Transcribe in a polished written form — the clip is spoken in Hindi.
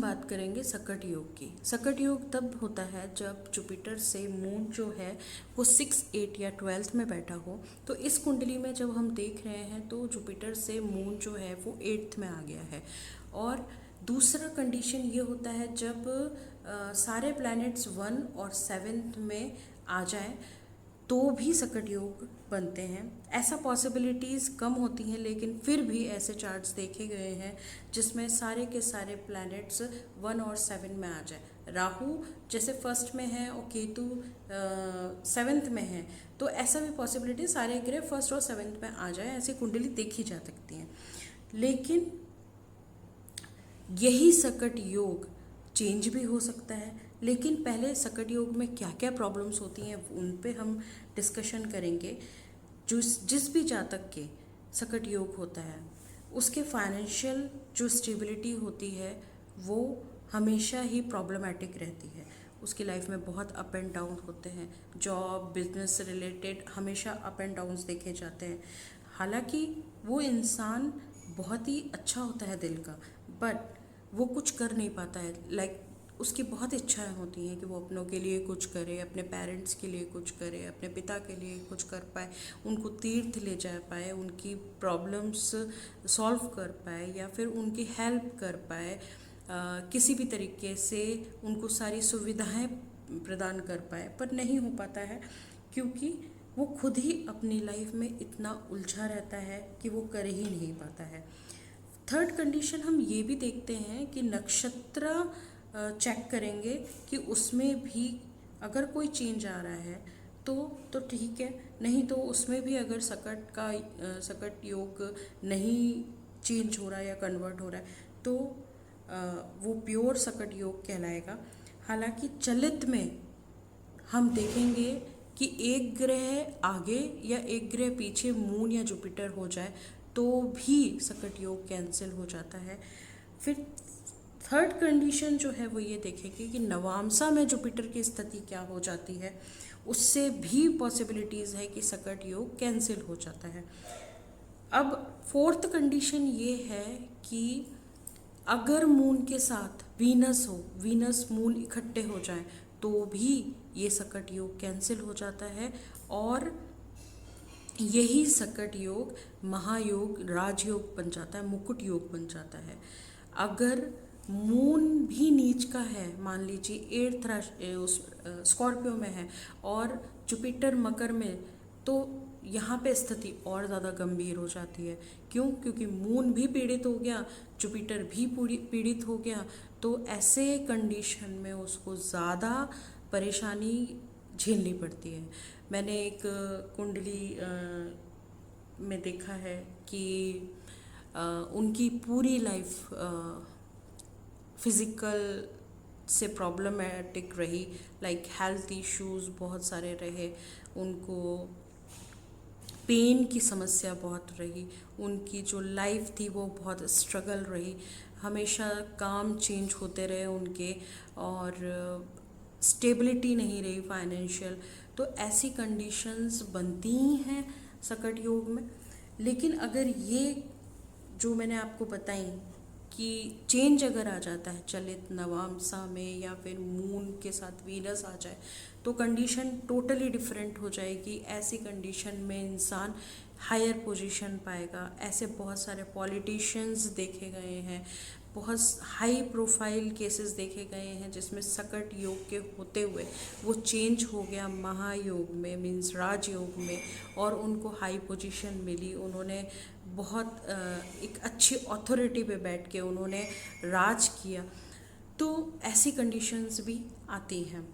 बात करेंगे सकट योग की। सकट योग तब होता है जब जुपिटर से मून जो है वो 6, 8 या 12th में बैठा हो। तो इस कुंडली में जब हम देख रहे हैं तो जुपिटर से मून जो है वो 8th में आ गया है। और दूसरा कंडीशन ये होता है जब सारे प्लैनेट्स 1 और 7th में आ जाएं तो भी सकट योग बनते हैं। ऐसा पॉसिबिलिटीज़ कम होती हैं, लेकिन फिर भी ऐसे चार्ट्स देखे गए हैं जिसमें सारे के सारे प्लैनेट्स 1 और 7 में आ जाए। राहु जैसे फर्स्ट में है और केतु 7th में है, तो ऐसा भी पॉसिबिलिटी सारे ग्रह फर्स्ट और 7th में आ जाए, ऐसी कुंडली देखी जा सकती हैं। लेकिन यही सकट योग चेंज भी हो सकता है। लेकिन पहले सकट योग में क्या क्या प्रॉब्लम्स होती हैं उन पे हम डिस्कशन करेंगे। जिस भी जातक के सकट योग होता है उसके फाइनेंशियल जो स्टेबिलिटी होती है वो हमेशा ही प्रॉब्लमेटिक रहती है। उसकी लाइफ में बहुत अप एंड डाउन होते हैं। जॉब बिजनेस से रिलेटेड हमेशा अप एंड डाउन्स देखे जाते हैं। हालांकि वो इंसान बहुत ही अच्छा होता है दिल का, बट वो कुछ कर नहीं पाता है। उसकी बहुत इच्छाएं होती हैं कि वो अपनों के लिए कुछ करे, अपने पेरेंट्स के लिए कुछ करे, अपने पिता के लिए कुछ कर पाए, उनको तीर्थ ले जा पाए, उनकी प्रॉब्लम्स सॉल्व कर पाए या फिर उनकी हेल्प कर पाए, किसी भी तरीके से उनको सारी सुविधाएं प्रदान कर पाए, पर नहीं हो पाता है क्योंकि वो खुद ही अपनी लाइफ में इतना उलझा रहता है कि वो कर ही नहीं पाता है। थर्ड कंडीशन हम ये भी देखते हैं कि नक्षत्र चेक करेंगे कि उसमें भी अगर कोई चेंज आ रहा है तो ठीक है, नहीं तो उसमें भी अगर सकट योग नहीं चेंज हो रहा है या कन्वर्ट हो रहा है तो वो प्योर सकट योग कहलाएगा। हालांकि चलित में हम देखेंगे कि एक ग्रह आगे या एक ग्रह पीछे मून या जुपिटर हो जाए तो भी सकट योग कैंसिल हो जाता है। फिर थर्ड कंडीशन जो है वो ये देखेंगे कि नवांसा में जुपिटर की स्थिति क्या हो जाती है, उससे भी पॉसिबिलिटीज़ है कि सकट योग कैंसिल हो जाता है। अब फोर्थ कंडीशन ये है कि अगर मून के साथ वीनस मून इकट्ठे हो जाए तो भी ये सकट योग कैंसिल हो जाता है। और यही सकट योग महायोग राजयोग बन जाता है, मुकुट योग बन जाता है। अगर मून भी नीच का है, मान लीजिए 8th स्कॉर्पियो में है और जुपिटर मकर में, तो यहाँ पे स्थिति और ज़्यादा गंभीर हो जाती है। क्यों? क्योंकि मून भी पीड़ित हो गया, जुपिटर भी पीड़ित हो गया। तो ऐसे कंडीशन में उसको ज़्यादा परेशानी झेलनी पड़ती है। मैंने एक कुंडली में देखा है कि उनकी पूरी लाइफ फिज़िकल से प्रॉब्लमेटिक रही, हेल्थ इश्यूज़ बहुत सारे रहे, उनको पेन की समस्या बहुत रही, उनकी जो लाइफ थी वो बहुत स्ट्रगल रही, हमेशा काम चेंज होते रहे उनके, और स्टेबिलिटी नहीं रही फाइनेंशियल। तो ऐसी कंडीशंस बनती ही हैं सकट योग में। लेकिन अगर ये जो मैंने आपको बताई कि चेंज अगर आ जाता है चलित नवांसा में या फिर मून के साथ वीनस आ जाए तो कंडीशन टोटली डिफरेंट हो जाएगी। ऐसी कंडीशन में इंसान हायर पोजीशन पाएगा। ऐसे बहुत सारे पॉलिटिशियंस देखे गए हैं, बहुत हाई प्रोफाइल केसेस देखे गए हैं जिसमें सकट योग के होते हुए वो चेंज हो गया महायोग में, मीन्स राजयोग में, और उनको हाई पोजीशन मिली। उन्होंने बहुत एक अच्छी अथॉरिटी पे बैठ के उन्होंने राज किया। तो ऐसी कंडीशंस भी आती हैं।